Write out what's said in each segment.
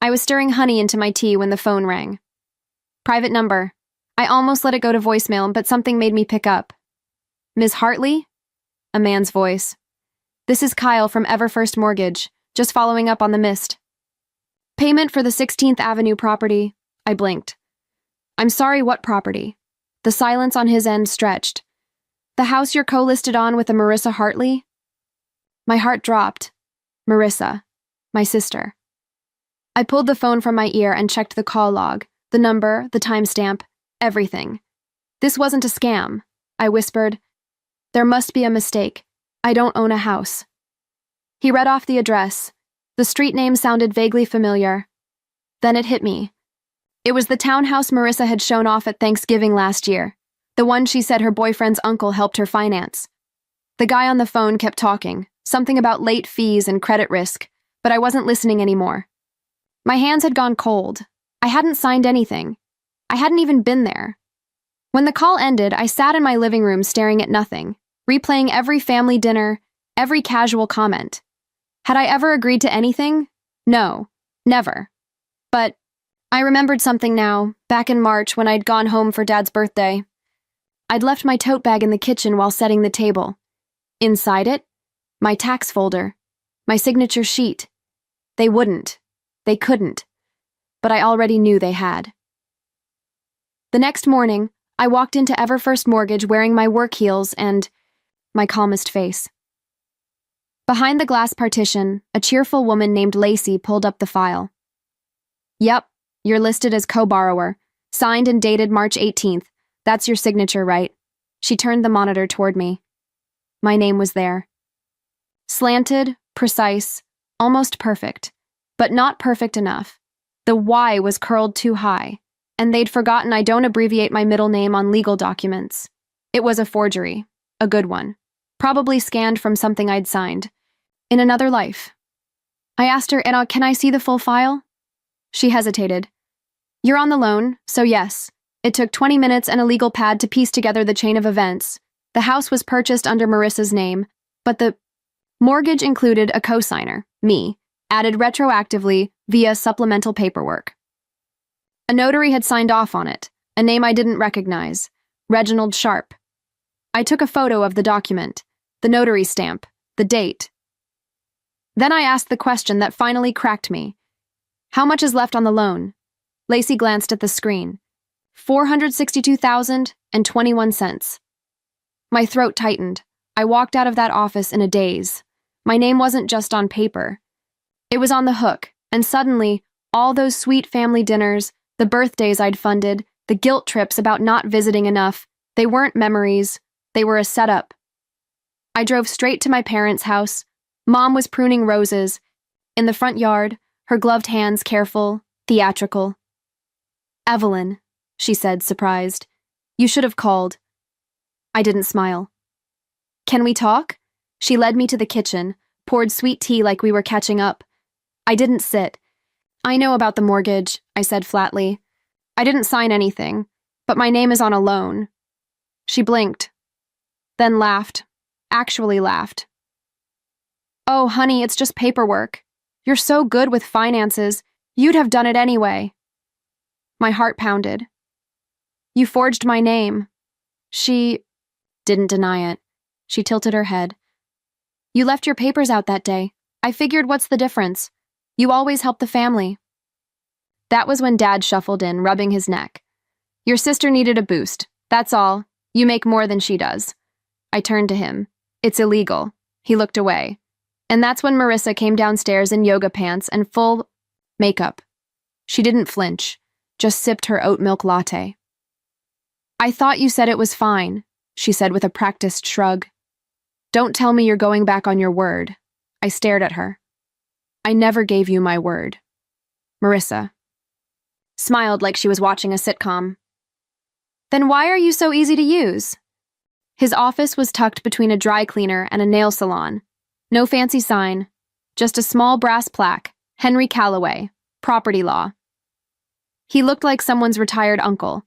I was stirring honey into my tea when the phone rang. Private number. I almost let it go to voicemail, but something made me pick up. Ms. Hartley? A man's voice. This is Kyle from Everfirst Mortgage, just following up on the missed payment for the 16th Avenue property. I blinked. I'm sorry, what property? The silence on his end stretched. The house you're co-listed on with a Marissa Hartley? My heart dropped. Marissa. My sister. I pulled the phone from my ear and checked the call log, the number, the timestamp, everything. This wasn't a scam, I whispered. There must be a mistake. I don't own a house. He read off the address. The street name sounded vaguely familiar. Then it hit me. It was the townhouse Marissa had shown off at Thanksgiving last year, the one she said her boyfriend's uncle helped her finance. The guy on the phone kept talking, something about late fees and credit risk, but I wasn't listening anymore. My hands had gone cold. I hadn't signed anything. I hadn't even been there. When the call ended, I sat in my living room staring at nothing, replaying every family dinner, every casual comment. Had I ever agreed to anything? No, never. But I remembered something now, back in March when I'd gone home for Dad's birthday. I'd left my tote bag in the kitchen while setting the table. Inside it, my tax folder, my signature sheet. They wouldn't. They couldn't. But I already knew they had. The next morning, I walked into Everfirst Mortgage wearing my work heels and my calmest face. Behind the glass partition, a cheerful woman named Lacey pulled up the file. Yep, you're listed as co-borrower, signed and dated March 18th. That's your signature, right? She turned the monitor toward me. My name was there. Slanted, precise, almost perfect, but not perfect enough. The Y was curled too high, and they'd forgotten I don't abbreviate my middle name on legal documents. It was a forgery, a good one, probably scanned from something I'd signed. In another life. I asked her, can I see the full file? She hesitated. You're on the loan, so yes. It took 20 minutes and a legal pad to piece together the chain of events. The house was purchased under Marissa's name, but the mortgage included a co-signer, me, added retroactively via supplemental paperwork. A notary had signed off on it, a name I didn't recognize, Reginald Sharp. I took a photo of the document, the notary stamp, the date. Then I asked the question that finally cracked me. How much is left on the loan? Lacey glanced at the screen. $462,021. My throat tightened. I walked out of that office in a daze. My name wasn't just on paper. It was on the hook, and suddenly, all those sweet family dinners, the birthdays I'd funded, the guilt trips about not visiting enough, they weren't memories, they were a setup. I drove straight to my parents' house. Mom was pruning roses. In the front yard, her gloved hands careful, theatrical. Evelyn, she said, surprised. You should have called. I didn't smile. Can we talk? She led me to the kitchen, poured sweet tea like we were catching up. I didn't sit. I know about the mortgage, I said flatly. I didn't sign anything, but my name is on a loan. She blinked, then laughed, actually laughed. Oh, honey, it's just paperwork. You're so good with finances. You'd have done it anyway. My heart pounded. You forged my name. She didn't deny it. She tilted her head. You left your papers out that day. I figured, what's the difference? You always help the family. That was when Dad shuffled in, rubbing his neck. Your sister needed a boost. That's all. You make more than she does. I turned to him. It's illegal. He looked away. And that's when Marissa came downstairs in yoga pants and full makeup. She didn't flinch, just sipped her oat milk latte. I thought you said it was fine, she said with a practiced shrug. Don't tell me you're going back on your word. I stared at her. I never gave you my word. Marissa smiled like she was watching a sitcom. Then why are you so easy to use? His office was tucked between a dry cleaner and a nail salon. No fancy sign, just a small brass plaque, Henry Calloway, property law. He looked like someone's retired uncle.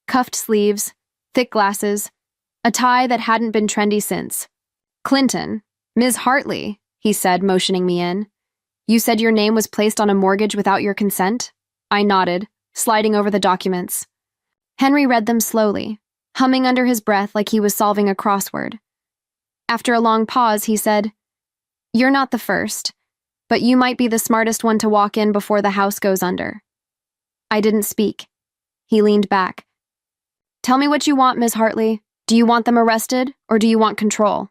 Cuffed sleeves, thick glasses, a tie that hadn't been trendy since. Clinton, Ms. Hartley, he said, motioning me in. You said your name was placed on a mortgage without your consent? I nodded, sliding over the documents. Henry read them slowly, humming under his breath like he was solving a crossword. After a long pause, he said, "You're not the first, but you might be the smartest one to walk in before the house goes under." I didn't speak. He leaned back. "Tell me what you want, Ms. Hartley. Do you want them arrested, or do you want control?"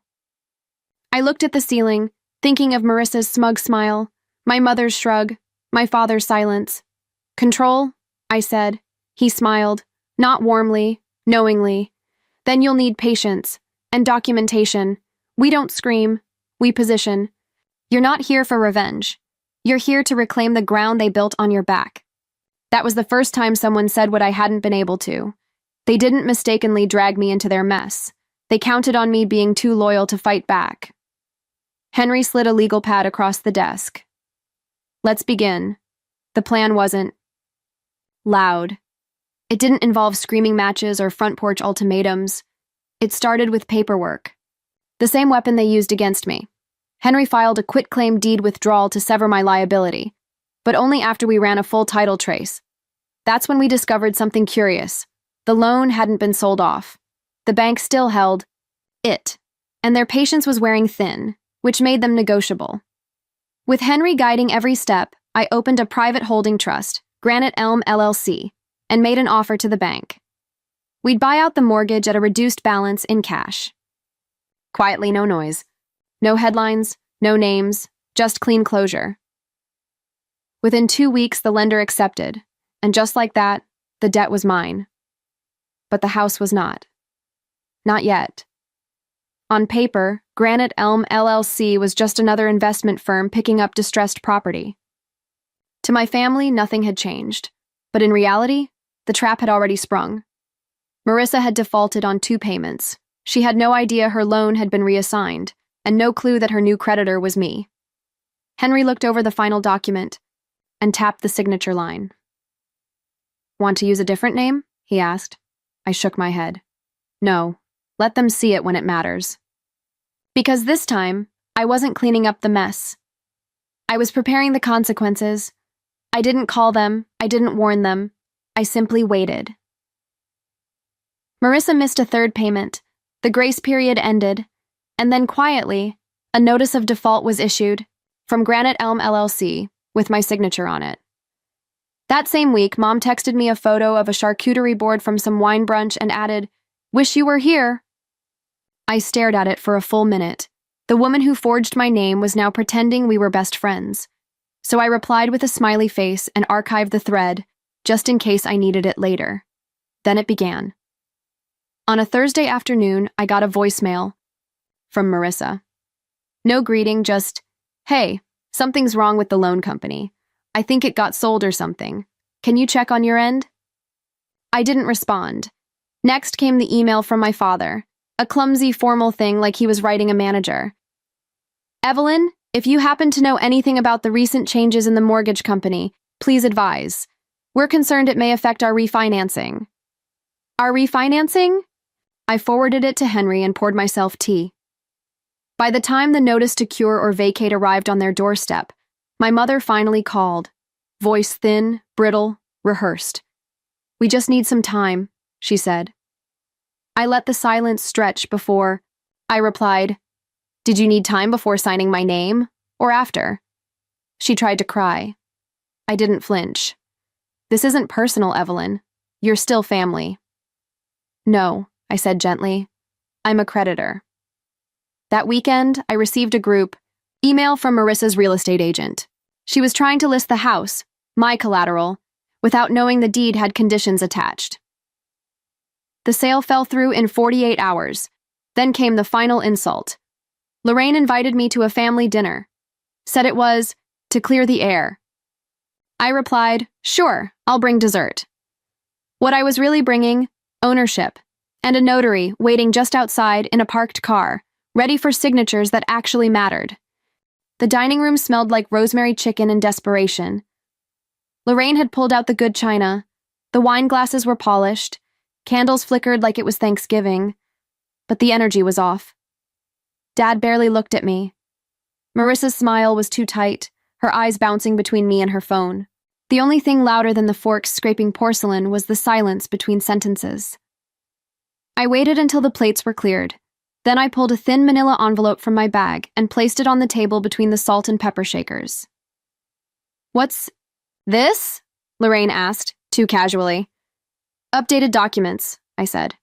I looked at the ceiling, thinking of Marissa's smug smile, my mother's shrug, my father's silence. "Control?" I said. He smiled, not warmly, knowingly. "Then you'll need patience and documentation. We don't scream, we position. You're not here for revenge. You're here to reclaim the ground they built on your back." That was the first time someone said what I hadn't been able to. They didn't mistakenly drag me into their mess. They counted on me being too loyal to fight back. Henry slid a legal pad across the desk. "Let's begin." The plan wasn't loud. It didn't involve screaming matches or front porch ultimatums. It started with paperwork. The same weapon they used against me. Henry filed a quitclaim deed withdrawal to sever my liability, but only after we ran a full title trace. That's when we discovered something curious. The loan hadn't been sold off. The bank still held it, and their patience was wearing thin, which made them negotiable. With Henry guiding every step, I opened a private holding trust, Granite Elm LLC, and made an offer to the bank. We'd buy out the mortgage at a reduced balance in cash. Quietly, no noise. No headlines, no names, just clean closure. Within 2 weeks, the lender accepted, and just like that, the debt was mine. But the house was not. Not yet. On paper, Granite Elm LLC was just another investment firm picking up distressed property. To my family, nothing had changed, but in reality, the trap had already sprung. Marissa had defaulted on 2 payments. She had no idea her loan had been reassigned, and no clue that her new creditor was me. Henry looked over the final document and tapped the signature line. "Want to use a different name?" he asked. I shook my head. "No, let them see it when it matters." Because this time, I wasn't cleaning up the mess. I was preparing the consequences. I didn't call them, I didn't warn them, I simply waited. Marissa missed a 3rd payment, the grace period ended, and then quietly, a notice of default was issued from Granite Elm LLC with my signature on it. That same week, Mom texted me a photo of a charcuterie board from some wine brunch and added, "Wish you were here." I stared at it for a full minute. The woman who forged my name was now pretending we were best friends. So I replied with a smiley face and archived the thread, just in case I needed it later. Then it began. On a Thursday afternoon, I got a voicemail from Marissa. No greeting, just, "Hey, something's wrong with the loan company. I think it got sold or something. Can you check on your end?" I didn't respond. Next came the email from my father, a clumsy, formal thing like he was writing a manager. "Evelyn, if you happen to know anything about the recent changes in the mortgage company, please advise. We're concerned it may affect our refinancing." Our refinancing? I forwarded it to Henry and poured myself tea. By the time the notice to cure or vacate arrived on their doorstep, my mother finally called, voice thin, brittle, rehearsed. "We just need some time," she said. I let the silence stretch before I replied, "Did you need time before signing my name, or after?" She tried to cry. I didn't flinch. "This isn't personal, Evelyn. You're still family." "No," I said gently. "I'm a creditor." That weekend, I received a group email from Marissa's real estate agent. She was trying to list the house, my collateral, without knowing the deed had conditions attached. The sale fell through in 48 hours. Then came the final insult. Lorraine invited me to a family dinner. Said it was to clear the air. I replied, "Sure, I'll bring dessert." What I was really bringing, ownership, and a notary waiting just outside in a parked car, ready for signatures that actually mattered. The dining room smelled like rosemary chicken in desperation. Lorraine had pulled out the good china. The wine glasses were polished. Candles flickered like it was Thanksgiving. But the energy was off. Dad barely looked at me. Marissa's smile was too tight, her eyes bouncing between me and her phone. The only thing louder than the forks scraping porcelain was the silence between sentences. I waited until the plates were cleared. Then I pulled a thin manila envelope from my bag and placed it on the table between the salt and pepper shakers. "What's this?" Lorraine asked, too casually. "Updated documents," I said.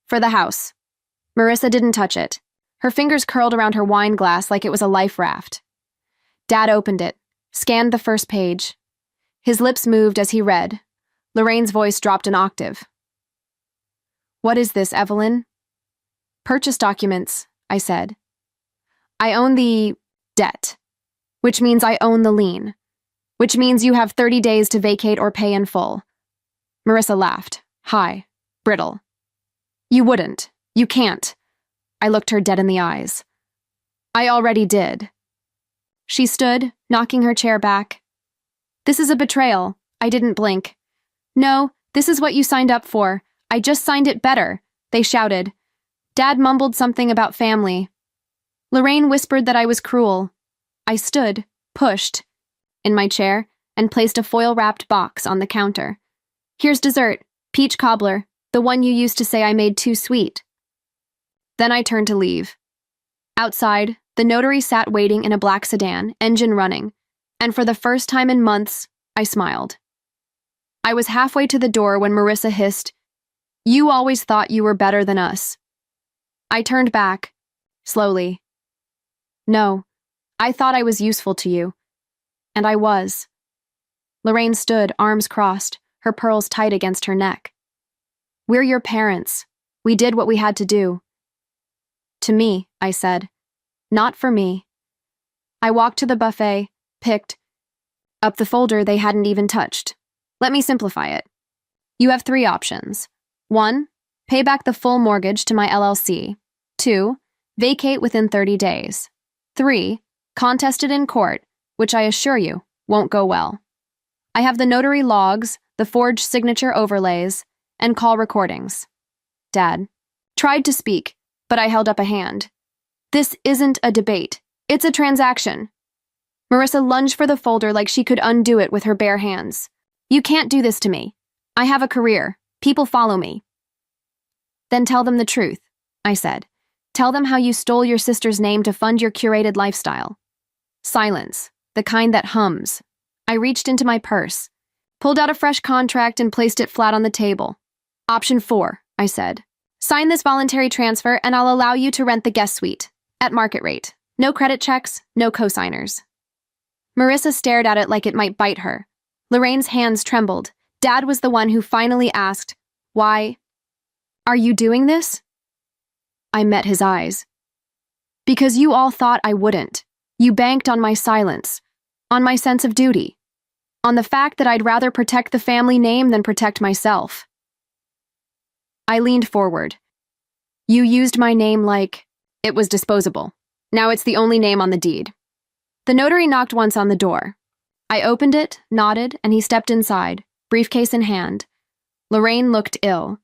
"For the house." Marissa didn't touch it. Her fingers curled around her wine glass like it was a life raft. Dad opened it, scanned the first page. His lips moved as he read. Lorraine's voice dropped an octave. "What is this, Evelyn?" "Purchase documents," I said. "I own the debt, which means I own the lien, which means you have 30 days to vacate or pay in full." Marissa laughed, high, brittle. "You wouldn't. You can't." I looked her dead in the eyes. "I already did." She stood, knocking her chair back. "This is a betrayal." I didn't blink. "No, this is what you signed up for. I just signed it better," they shouted. Dad mumbled something about family. Lorraine whispered that I was cruel. I stood, pushed, in my chair, and placed a foil-wrapped box on the counter. "Here's dessert, peach cobbler, the one you used to say I made too sweet." Then I turned to leave. Outside, the notary sat waiting in a black sedan, engine running, and for the first time in months, I smiled. I was halfway to the door when Marissa hissed, "You always thought you were better than us." I turned back, slowly. "No, I thought I was useful to you." And I was. Lorraine stood, arms crossed, her pearls tight against her neck. "We're your parents. We did what we had to do." "To me," I said. "Not for me." I walked to the buffet, picked up the folder they hadn't even touched. "Let me simplify it. You have 3 options. 1, pay back the full mortgage to my LLC. 2, vacate within 30 days. 3, contest it in court, which I assure you won't go well. I have the notary logs, the forged signature overlays, and call recordings." Dad tried to speak, but I held up a hand. "This isn't a debate. It's a transaction." Marissa lunged for the folder like she could undo it with her bare hands. "You can't do this to me. I have a career. People follow me." "Then tell them the truth," I said. "Tell them how you stole your sister's name to fund your curated lifestyle." Silence, the kind that hums. I reached into my purse, pulled out a fresh contract and placed it flat on the table. "Option 4, I said. "Sign this voluntary transfer and I'll allow you to rent the guest suite, at market rate. No credit checks, no cosigners." Marissa stared at it like it might bite her. Lorraine's hands trembled. Dad was the one who finally asked, "Why are you doing this?" I met his eyes. "Because you all thought I wouldn't. You banked on my silence, on my sense of duty, on the fact that I'd rather protect the family name than protect myself." I leaned forward. "You used my name like it was disposable. Now it's the only name on the deed." The notary knocked once on the door. I opened it, nodded, and he stepped inside, briefcase in hand. Lorraine looked ill.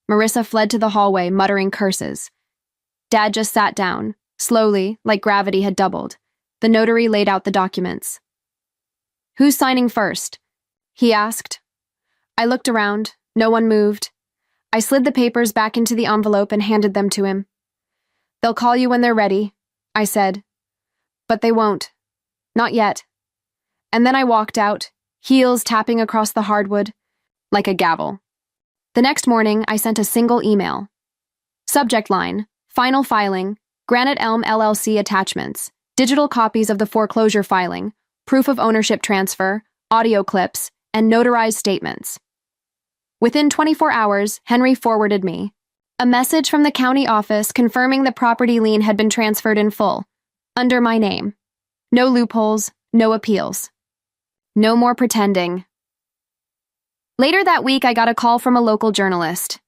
Marissa fled to the hallway, muttering curses. Dad just sat down, slowly, like gravity had doubled. The notary laid out the documents. "Who's signing first?" he asked. I looked around. No one moved. I slid the papers back into the envelope and handed them to him. "They'll call you when they're ready," I said. "But they won't. Not yet." And then I walked out, heels tapping across the hardwood, like a gavel. The next morning, I sent a single email. Subject line, "Final filing, Granite Elm LLC attachments, digital copies of the foreclosure filing, proof of ownership transfer, audio clips, and notarized statements." Within 24 hours, Henry forwarded me a message from the county office confirming the property lien had been transferred in full, under my name. No loopholes, no appeals. No more pretending. Later that week, I got a call from a local journalist.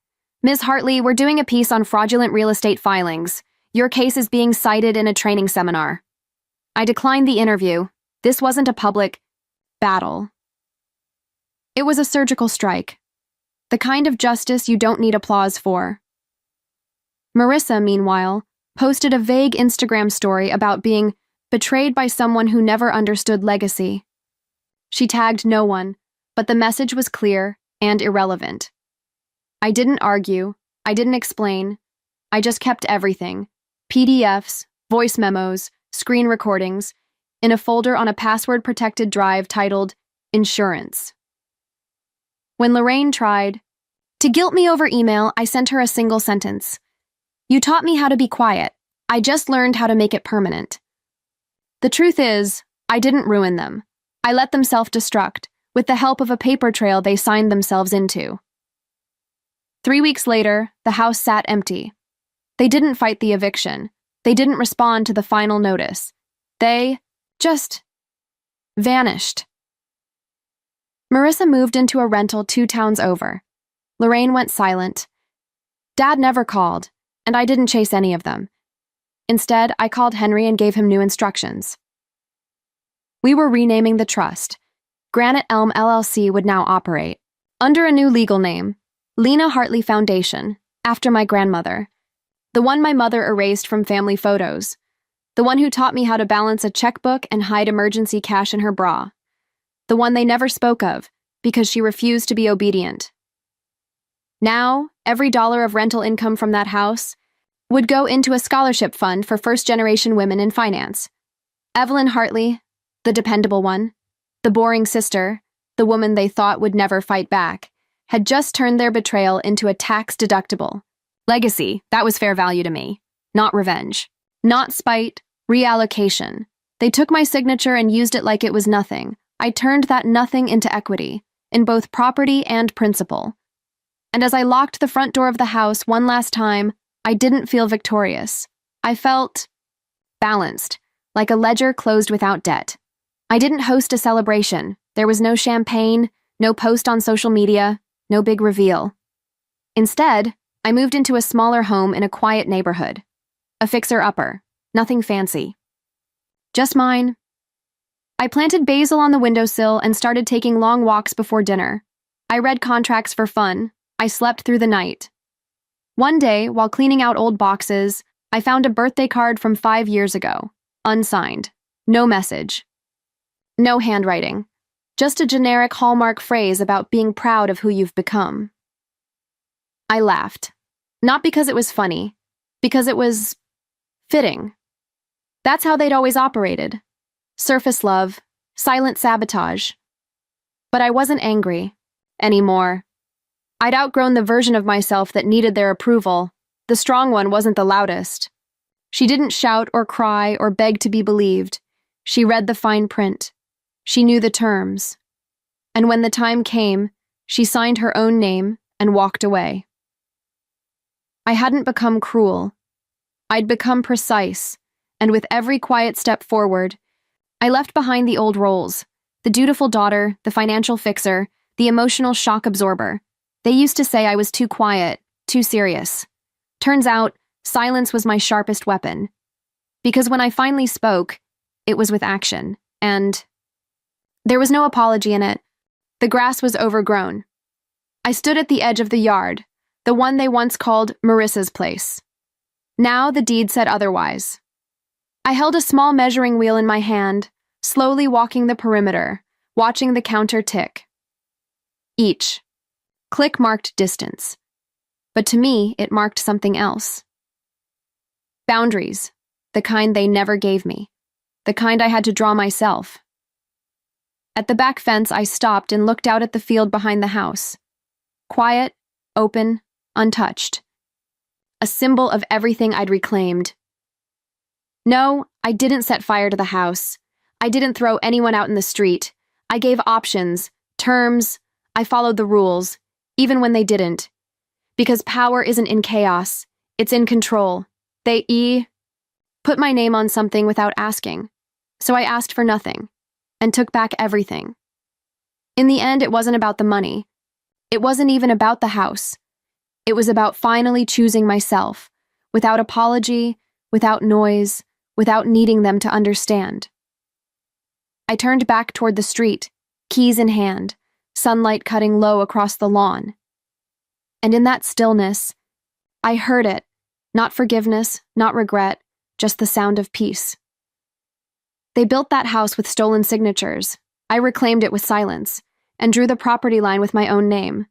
"Ms. Hartley, we're doing a piece on fraudulent real estate filings. Your case is being cited in a training seminar." I declined the interview. This wasn't a public battle. It was a surgical strike. The kind of justice you don't need applause for. Marissa, meanwhile, posted a vague Instagram story about being betrayed by someone who never understood legacy. She tagged no one, but the message was clear and irrelevant. I didn't argue, I didn't explain, I just kept everything, PDFs, voice memos, screen recordings, in a folder on a password-protected drive titled Insurance. When Lorraine tried to guilt me over email, I sent her a single sentence. You taught me how to be quiet. I just learned how to make it permanent. The truth is, I didn't ruin them. I let them self-destruct, with the help of a paper trail they signed themselves into. 3 weeks later, the house sat empty. They didn't fight the eviction. They didn't respond to the final notice. They just vanished. Marissa moved into a rental 2 towns over. Lorraine went silent. Dad never called, and I didn't chase any of them. Instead, I called Henry and gave him new instructions. We were renaming the trust. Granite Elm LLC would now operate under a new legal name, Lena Hartley Foundation, after my grandmother, the one my mother erased from family photos, the one who taught me how to balance a checkbook and hide emergency cash in her bra, the one they never spoke of because she refused to be obedient. Now, every dollar of rental income from that house would go into a scholarship fund for first-generation women in finance. Evelyn Hartley, the dependable one, the boring sister, the woman they thought would never fight back, had just turned their betrayal into a tax-deductible legacy. That was fair value to me, not revenge, not spite, reallocation. They took my signature and used it like it was nothing. I turned that nothing into equity, in both property and principal. And as I locked the front door of the house one last time, I didn't feel victorious. I felt balanced, like a ledger closed without debt. I didn't host a celebration. There was no champagne, no post on social media, no big reveal. Instead, I moved into a smaller home in a quiet neighborhood. A fixer-upper, nothing fancy. Just mine. I planted basil on the windowsill and started taking long walks before dinner. I read contracts for fun. I slept through the night. One day, while cleaning out old boxes, I found a birthday card from 5 years ago, unsigned. No message. No handwriting. Just a generic Hallmark phrase about being proud of who you've become. I laughed. Not because it was funny, because it was fitting. That's how they'd always operated. Surface love, silent sabotage. But I wasn't angry anymore. I'd outgrown the version of myself that needed their approval. The strong one wasn't the loudest. She didn't shout or cry or beg to be believed. She read the fine print. She knew the terms. And when the time came, she signed her own name and walked away. I hadn't become cruel. I'd become precise, and with every quiet step forward, I left behind the old roles, the dutiful daughter, the financial fixer, the emotional shock absorber. They used to say I was too quiet, too serious. Turns out, silence was my sharpest weapon. Because when I finally spoke, it was with action, and there was no apology in it. The grass was overgrown. I stood at the edge of the yard, the one they once called Marissa's place. Now the deed said otherwise. I held a small measuring wheel in my hand, slowly walking the perimeter, watching the counter tick. Each click marked distance, but to me it marked something else. Boundaries, the kind they never gave me, the kind I had to draw myself. At the back fence, I stopped and looked out at the field behind the house. Quiet, open, untouched. A symbol of everything I'd reclaimed. No, I didn't set fire to the house. I didn't throw anyone out in the street. I gave options, terms. I followed the rules, even when they didn't. Because power isn't in chaos, it's in control. They put my name on something without asking. So I asked for nothing, and took back everything. In the end, it wasn't about the money. It wasn't even about the house. It was about finally choosing myself, without apology, without noise, without needing them to understand. I turned back toward the street, keys in hand, sunlight cutting low across the lawn. And in that stillness, I heard it, not forgiveness, not regret, just the sound of peace. They built that house with stolen signatures. I reclaimed it with silence and drew the property line with my own name.